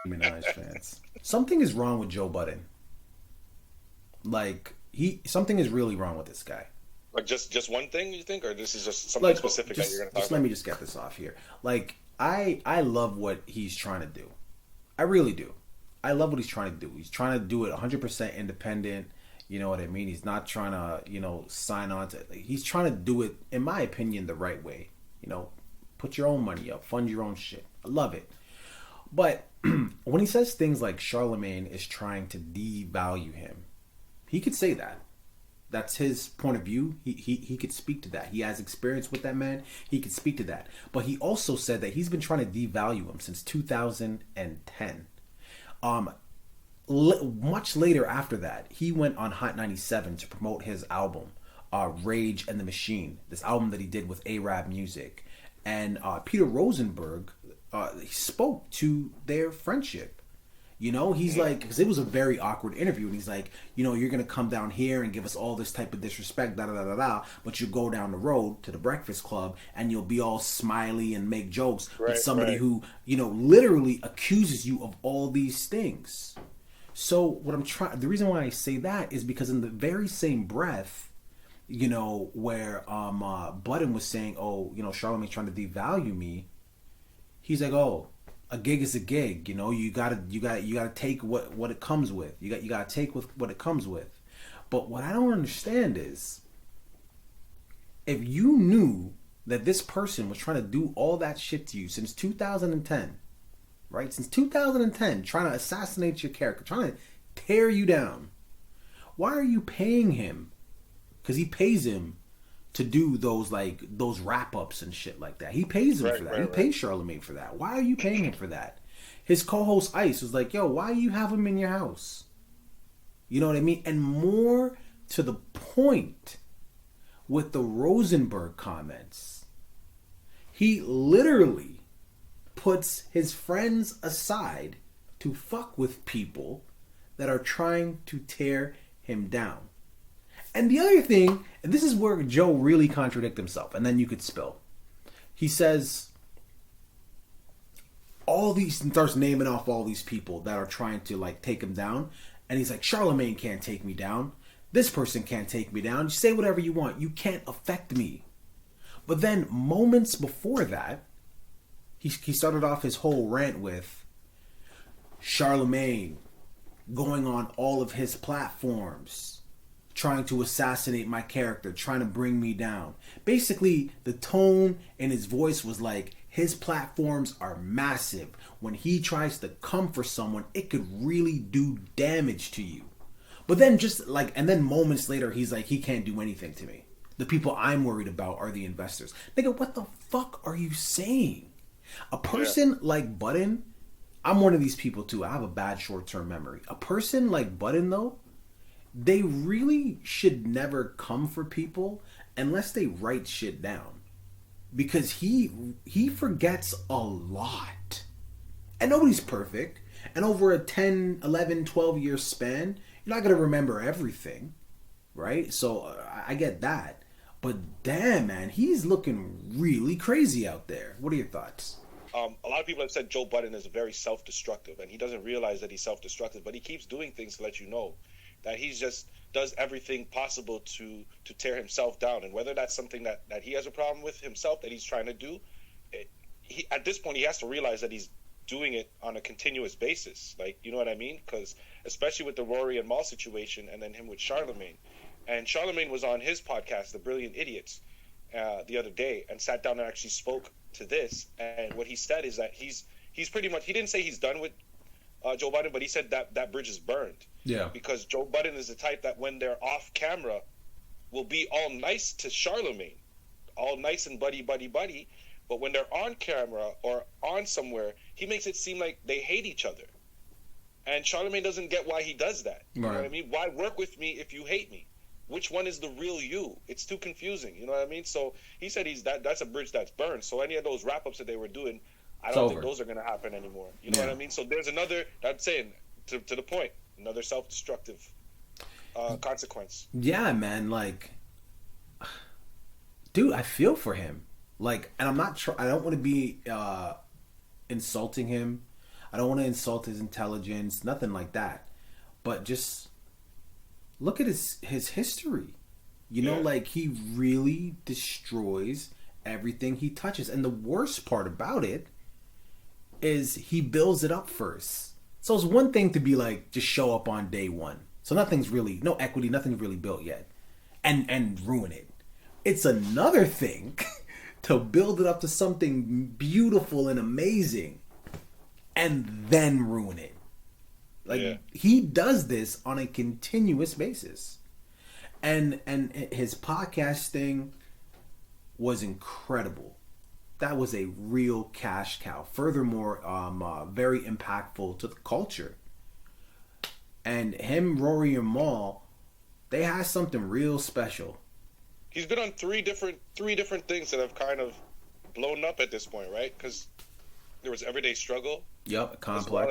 Minaj fans. Something is wrong with Joe Budden. Like something is really wrong with this guy. Like just one thing you think, or this is just something Like, specific that you're going to talk just let about? me just get this off here. Like, I love what he's trying to do. I really do. I love what he's trying to do. He's trying to do it 100% independent. You know what I mean? He's not trying to, sign on to. Like, he's trying to do it, in my opinion, the right way. Put your own money up, fund your own shit. I love it. But when he says things like Charlamagne is trying to devalue him, he could say that. That's his point of view. He could speak to that. He has experience with that man. He could speak to that. But he also said that he's been trying to devalue him since 2010. Um, Much later after that, he went on Hot 97 to promote his album, Rage and the Machine. This album that he did with Arab Music, and Peter Rosenberg, he spoke to their friendship. He's like, because it was a very awkward interview, and he's like, you're gonna come down here and give us all this type of disrespect, da da da da da, but you go down the road to the Breakfast Club and you'll be all smiley and make jokes with somebody who, literally accuses you of all these things. So the reason why I say that is because in the very same breath, where Budden was saying, oh, Charlamagne's trying to devalue me, he's like, oh, a gig is a gig. You gotta take what it comes with. You gotta take with what it comes with. But what I don't understand is, if you knew that this person was trying to do all that shit to you since 2010, right? Since 2010, trying to assassinate your character, trying to tear you down, why are you paying him? Because he pays him to do those wrap ups and shit like that. He pays him for that. He pays Charlamagne for that. Why are you paying him for that? His co-host Ice was like, "Yo, why you have him in your house?" You know what I mean? And more to the point, with the Rosenberg comments, he literally puts his friends aside to fuck with people that are trying to tear him down. And the other thing, and this is where Joe really contradicts himself, and then you could spill. He says starts naming off all these people that are trying to take him down, and he's like, Charlamagne can't take me down. This person can't take me down. You say whatever you want. You can't affect me. But then moments before that, he started off his whole rant with Charlamagne going on all of his platforms, trying to assassinate my character, trying to bring me down. Basically, the tone in his voice was like, his platforms are massive. When he tries to come for someone, it could really do damage to you. But then and then moments later, he's like, he can't do anything to me. The people I'm worried about are the investors. Nigga, what the fuck are you saying? A person like Budden, I'm one of these people too. I have a bad short-term memory. A person like Budden, though, they really should never come for people unless they write shit down, because he forgets a lot, and nobody's perfect, and over a 10, 11, 12 year span, you're not going to remember everything, right? So I get that, but damn, man, he's looking really crazy out there. What are your thoughts? A lot of people have said Joe Budden is very self-destructive, and he doesn't realize that he's self-destructive, but he keeps doing things to let you know that he just does everything possible to tear himself down. And whether that's something that he has a problem with himself that he's trying to do, at this point he has to realize that he's doing it on a continuous basis. Like, you know what I mean? Because especially with the Rory and Mal situation, and then him with Charlamagne. And Charlamagne was on his podcast, The Brilliant Idiots, the other day, and sat down and actually spoke to this. And what he said is that he's pretty much, he didn't say he's done with Joe Budden, but he said that bridge is burned. Yeah. Because Joe Budden is the type that when they're off camera will be all nice to Charlamagne, all nice and buddy, but when they're on camera or on somewhere, he makes it seem like they hate each other. And Charlamagne doesn't get why he does that. You know what I mean? Why work with me if you hate me? Which one is the real you? It's too confusing. You know what I mean? So he said that's a bridge that's burned. So any of those wrap-ups that they were doing, I don't think those are going to happen anymore. You know what I mean? So there's another, that's saying, to the point, another self-destructive consequence. Yeah, man. Dude, I feel for him. And I'm not I don't want to be insulting him. I don't want to insult his intelligence, nothing like that. But just look at his history. You know, like he really destroys everything he touches. And the worst part about it is he builds it up first. So it's one thing to be like, just show up on day one. So nothing's really, no equity, nothing's really built yet. And ruin it. It's another thing to build it up to something beautiful and amazing and then ruin it. Like he does this on a continuous basis. And his podcasting was incredible. That was a real cash cow. Furthermore, very impactful to the culture. And him, Rory, and Mal, they had something real special. He's been on three different things that have kind of blown up at this point, right? Because there was Everyday Struggle. Yep, Complex. Well,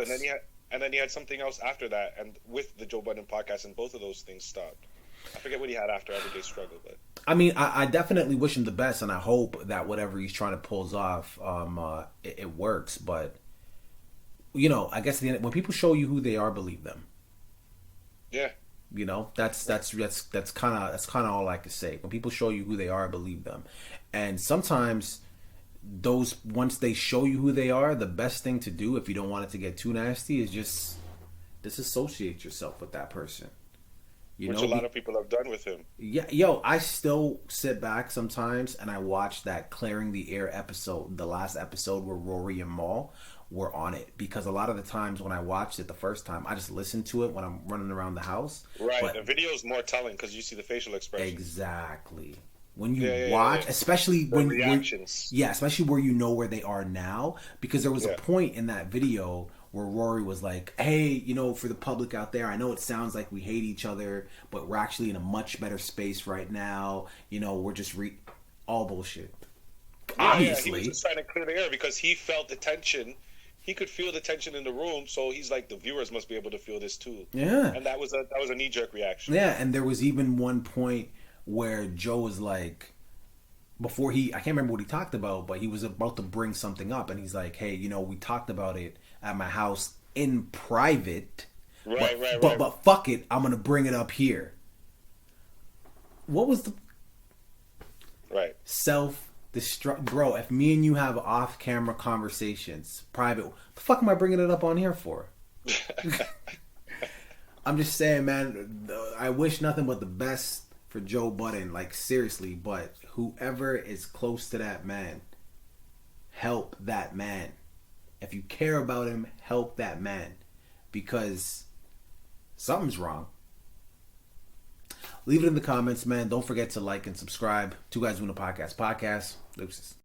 and then he had something else after that, and with the Joe Budden podcast, and both of those things stopped. I forget what he had after Everyday Struggle, but I mean, I definitely wish him the best, and I hope that whatever he's trying to pull off, it works. But you know, I guess at the end, when people show you who they are, believe them. Yeah. You know, that's kind of all I can say. When people show you who they are, believe them. And sometimes those, once they show you who they are, the best thing to do, if you don't want it to get too nasty, is just disassociate yourself with that person. Which a lot of people have done with him. Yeah, yo, I still sit back sometimes and I watch that Clearing the Air episode, the last episode where Rory and Mal were on it, because a lot of the times when I watched it the first time, I just listened to it when I'm running around the house. Right, the video is more telling because you see the facial expression. Exactly. When you watch, especially when reactions. Especially where you know where they are now, because there was a point in that video where Rory was like, hey, you know, for the public out there, I know it sounds like we hate each other, but we're actually in a much better space right now. You know, we're just all bullshit. Obviously. He was just trying to clear the air because he felt the tension. He could feel the tension in the room, so he's like, the viewers must be able to feel this too. Yeah. And that was a knee-jerk reaction. Yeah, and there was even one point where Joe was like, before I can't remember what he talked about, but he was about to bring something up, and he's like, hey, you know, we talked about it at my house in private. Right. But fuck it, I'm going to bring it up here. What was the... Right. Self-destruct... Bro, if me and you have off-camera conversations, private, the fuck am I bringing it up on here for? I'm just saying, man, I wish nothing but the best for Joe Budden, like seriously, but whoever is close to that man, help that man. If you care about him, help that man, because something's wrong. Leave it in the comments, man. Don't forget to like and subscribe. Two Guys Doing a Podcast. Deuces.